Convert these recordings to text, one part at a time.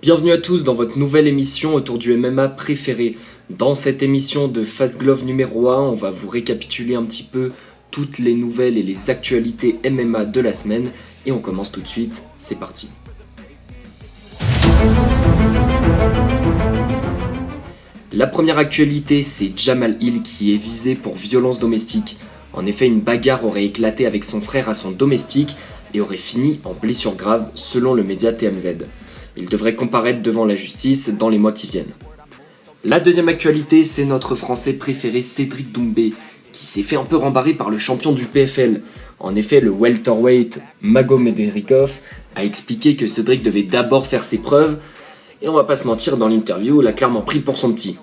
Bienvenue à tous dans votre nouvelle émission autour du MMA préféré. Dans cette émission de Fast Glove numéro 1, on va vous récapituler un petit peu toutes les nouvelles et les actualités MMA de la semaine. Et on commence tout de suite, c'est parti. La première actualité, c'est Jamal Hill qui est visé pour violence domestique. En effet, une bagarre aurait éclaté avec son frère à son domestique et aurait fini en blessure grave selon le média TMZ. Il devrait comparaître devant la justice dans les mois qui viennent. La deuxième actualité, c'est notre Français préféré Cédric Doumbé, qui s'est fait un peu rembarrer par le champion du PFL. En effet, le welterweight Magomedrikov a expliqué que Cédric devait d'abord faire ses preuves, et on va pas se mentir, dans l'interview, il a clairement pris pour son petit.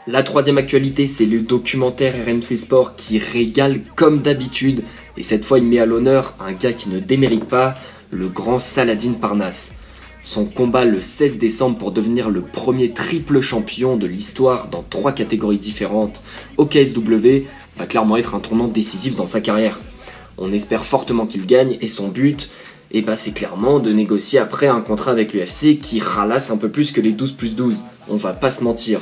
La troisième actualité, c'est le documentaire RMC Sport qui régale comme d'habitude, et cette fois il met à l'honneur un gars qui ne démérite pas, le grand Saladin Parnasse. Son combat le 16 décembre pour devenir le premier triple champion de l'histoire dans 3 catégories différentes au KSW va clairement être un tournant décisif dans sa carrière. On espère fortement qu'il gagne et son but, c'est clairement de négocier après un contrat avec l'UFC qui ralasse un peu plus que les 12+12, on va pas se mentir.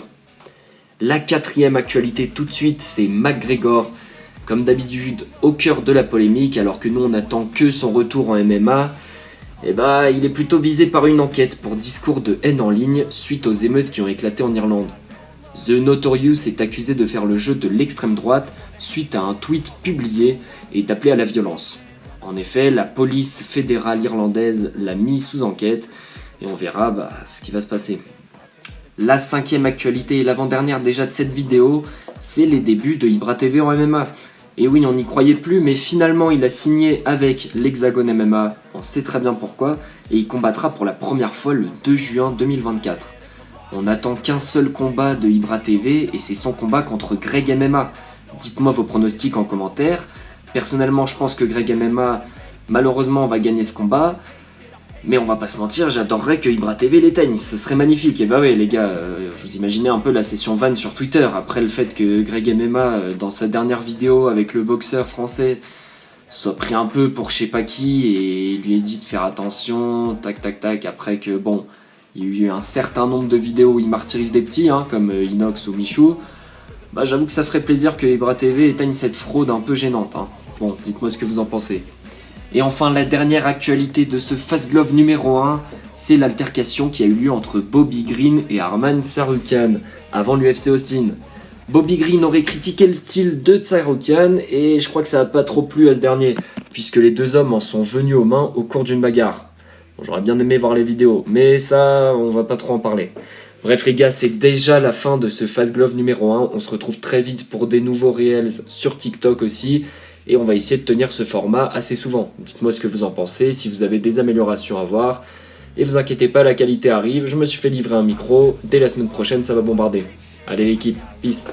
La quatrième actualité tout de suite, c'est McGregor. Comme d'habitude, au cœur de la polémique, alors que nous on n'attend que son retour en MMA, il est plutôt visé par une enquête pour discours de haine en ligne suite aux émeutes qui ont éclaté en Irlande. The Notorious est accusé de faire le jeu de l'extrême droite suite à un tweet publié et d'appeler à la violence. En effet, la police fédérale irlandaise l'a mis sous enquête et on verra ce qui va se passer. La cinquième actualité et l'avant-dernière déjà de cette vidéo, c'est les débuts de Ibra TV en MMA. Et oui, on n'y croyait plus, mais finalement il a signé avec l'Hexagone MMA, on sait très bien pourquoi, et il combattra pour la première fois le 2 juin 2024. On n'attend qu'un seul combat de Ibra TV, et c'est son combat contre Greg MMA. Dites-moi vos pronostics en commentaire. Personnellement, je pense que Greg MMA, malheureusement, va gagner ce combat. Mais on va pas se mentir, j'adorerais que Ibra TV l'éteigne, ce serait magnifique. Et ouais les gars, vous imaginez un peu la session vanne sur Twitter, après le fait que Greg MMA, dans sa dernière vidéo avec le boxeur français, soit pris un peu pour je sais pas qui, et lui ait dit de faire attention, tac, après que il y a eu un certain nombre de vidéos où il martyrise des petits, comme Inox ou Michou, j'avoue que ça ferait plaisir que Ibra TV éteigne cette fraude un peu gênante. Bon, dites-moi ce que vous en pensez. Et enfin, la dernière actualité de ce Fast Glove numéro 1, c'est l'altercation qui a eu lieu entre Bobby Green et Arman Tsarukyan avant l'UFC Austin. Bobby Green aurait critiqué le style de Tsarukyan et je crois que ça n'a pas trop plu à ce dernier, puisque les deux hommes en sont venus aux mains au cours d'une bagarre. Bon, j'aurais bien aimé voir les vidéos, mais ça, on va pas trop en parler. Bref les gars, c'est déjà la fin de ce Fast Glove numéro 1, on se retrouve très vite pour des nouveaux Reels sur TikTok aussi. Et on va essayer de tenir ce format assez souvent. Dites-moi ce que vous en pensez, si vous avez des améliorations à voir. Et vous inquiétez pas, la qualité arrive, je me suis fait livrer un micro, dès la semaine prochaine ça va bombarder. Allez l'équipe, peace.